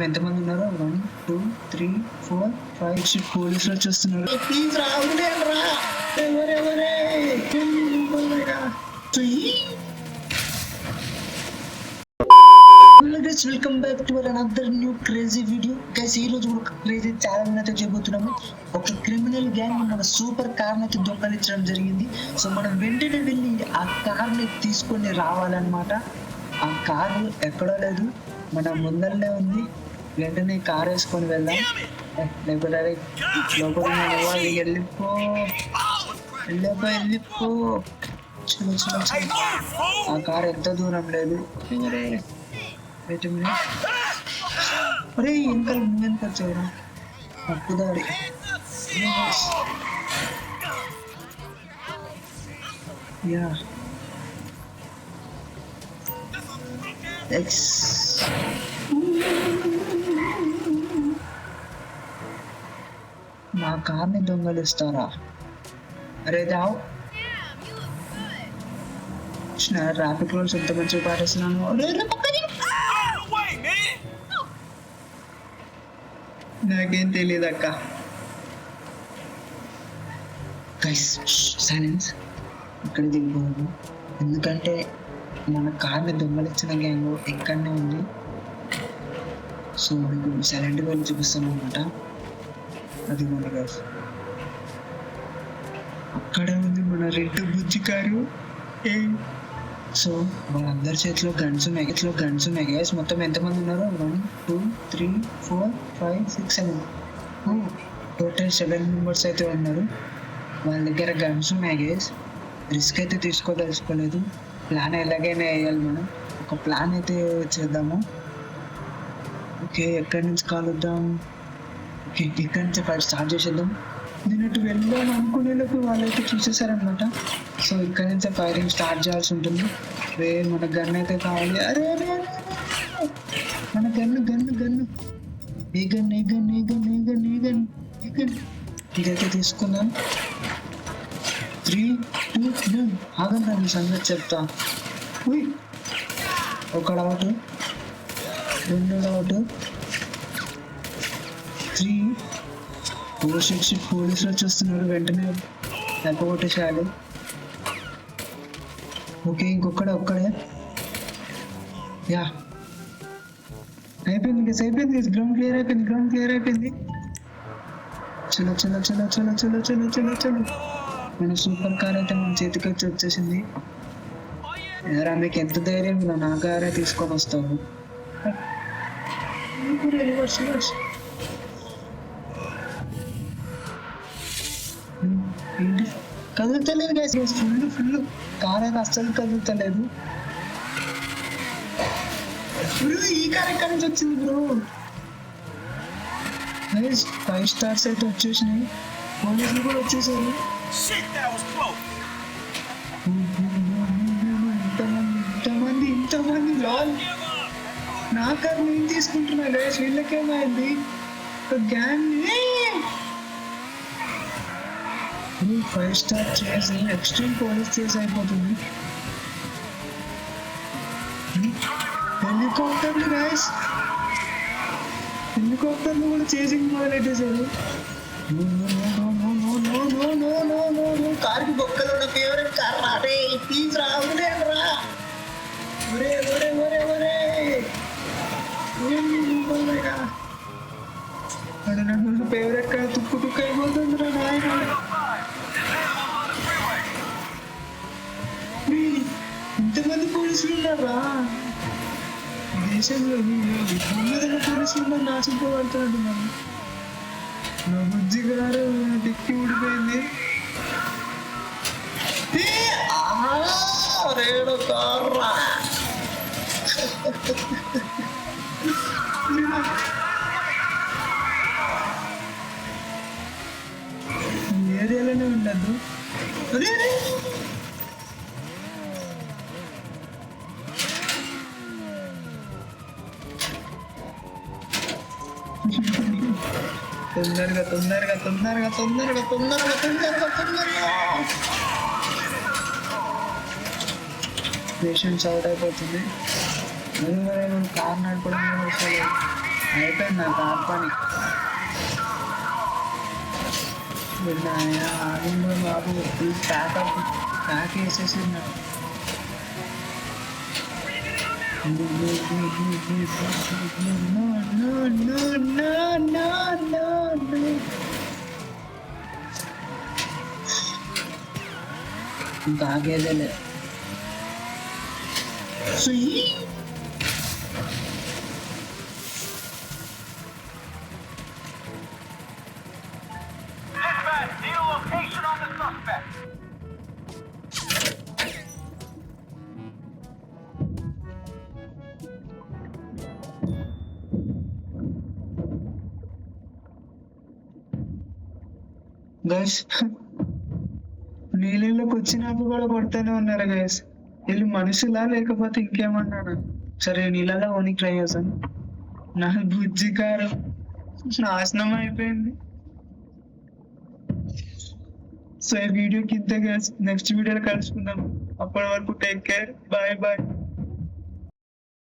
ఎంతమంది ఉన్నారు? 1 2 3 4 5 6 పోలీసులు వచ్చేస్తున్నారు. ప్లీజ్ రా, ఎవరెవరే welcome back to another new crazy video. Guys ఈ రోజు ఒక క్రేజీ ఛాలెంజ్ అయితే చేయబోతున్నాము. ఒక క్రిమినల్ గ్యాంగ్ మన సూపర్ కార్ అయితే దొంగలించడం జరిగింది. సో మనం వెంటనే వెళ్ళి ఆ కార్ ని తీసుకొని రావాలన్నమాట. ఆ కారు ఎక్కడో లేదు, మన ముందరనే ఉంది. వెంటనే కార్ వేసుకొని వెళ్దాం. లేకపోతే లోపల వెళ్ళిపో. చలో చలో చలో. ఆ కార్ ఎంత దూరం లేదు. అరే ఇంకా నువ్వెందుకు వచ్చావురా? తప్పుదారి. యా ఎక్స్ నా కార్ని దొంగలిస్తారా? అరే దావ్, ట్రాఫిక్ రూల్స్ ఎంత మంచిగా పాటిస్తున్నాను. నాకేం తెలియదు అక్క. గైస్ సైలెన్స్, ఇక్కడ దిగిపోదు. ఎందుకంటే మన కార్ని దొంగలించిన గ్యాంగ్ ఇక్కడనే ఉంది. సో మీకు సైలెంట్గా వెళ్ళి చూపిస్తాం అనమాట. అది మన గైస్ అక్కడే ఉంది మన రెడ్ బుజ్జి కారు. సో వాళ్ళందరి చేతిలో గన్స్ ఉన్నాయి గైస్. మొత్తం ఎంతమంది ఉన్నారు? 1 2 3 4 5 6 7 టోటల్ 7 మెంబర్స్ అయితే ఉన్నారు. వాళ్ళ దగ్గర గన్స్ ఉన్నాయి గైస్. రిస్క్ అయితే తీసుకోదలుచుకోలేదు. ప్లాన్ ఎలాగైనా వేయాలి. మనం ఒక ప్లాన్ అయితే చేద్దాము. ఓకే, ఎక్కడి నుంచి కాలుద్దాం? ఓకే, ఇక్కడి నుంచి ఫస్ట్ స్టార్ట్ చేసేద్దాం. నేను అటు వెళ్దాం అనుకునేలోపు వాళ్ళైతే చూసేసారనమాట. సో ఇక్కడ నుంచి ఫైరింగ్ స్టార్ట్ చేయాల్సి ఉంటుంది. మన గన్ అయితే కావాలి. అరే మన గన్ను ఏ గన్ ఇదైతే తీసుకుందాం. 3 2 1 ఆగండి, మీ సంగతి చెప్తా. ఒక అవుట్, 2 అవుట్, 3 పోలీసులు వచ్చేస్తున్నారు. వెంటనే కొట్టేసేయాలి. ఓకే, ఒక్కడే. యా అయిపోయింది గైస్, గ్రౌండ్ క్లియర్ అయిపోయింది. చలో. మన సూపర్ కార్ అయితే మన చేతికి వచ్చేసింది. ఎరా మీకు ఎంత ధైర్యం, నా కారే తీసుకొని వస్తావు. ఏంటి కదులుతలేదు గైస్? ఫుల్ కార్ అయితే అస్సలు కదులుతలేదు. ఈ కార్ ఎక్కడి నుంచి వచ్చింది బ్రో? 5 స్టార్స్ అయితే వచ్చేసినాయి. పోలీసులు కూడా వచ్చేసారు. ఇంతమంది లాల్. నా కార్ నేను తీసుకుంటున్నా గైస్. వీళ్ళకేమైంది? గ్యాంగ్ 5 స్టార్ చేసి ఎక్స్ట్రీమ్ పోలీస్ చేసి అయిపోతుంది. హెలికాప్టర్లు గైస్, హెలికాప్టర్లు కూడా చేసింగ్ మొదలెట్టేసారు. కార్కి బొక్కలు ఉన్న ఫేవరెట్ కార్ రా. రే ప్లీజ్ రా, ఫేవరెట్ కార్ తుక్కు అయిపోతుందిరా నాయన. ఇంతమంది పోలీసులు ఉన్నారా దేశంలో? పోలీసులు ఉన్నారు, నాశింపబడుతున్నాడు. నా బుజ్జి గారు డిక్కి ఊడిపోయింది. ఏరియాలోనే ఉండద్దు. తొందరగా పేషెంట్స్ అవుట్ అయిపోతుంది. కార్ నడపడం అయిపోయింది నా కార్ పని. ఆడిందో బాబు ప్యాక్ వేసేసి ఇంకా ఆగేదేలే. గైస్ నీళ్ళలోకి వచ్చినప్పుడు కూడా కొడుతూనే ఉన్నారు గైస్. వీళ్ళు మనుషులా లేకపోతే ఇంకేమన్నాను. సరే నీళ్ళలో ఓనికి ట్రై చేశాను. నా బుజ్జి కారు నాశనం అయిపోయింది. సో ఈ వీడియోకి ఇంతే గైస్. నెక్స్ట్ వీడియోలో కలుసుకుందాం. అప్పటి వరకు టేక్ కేర్. Bye bye.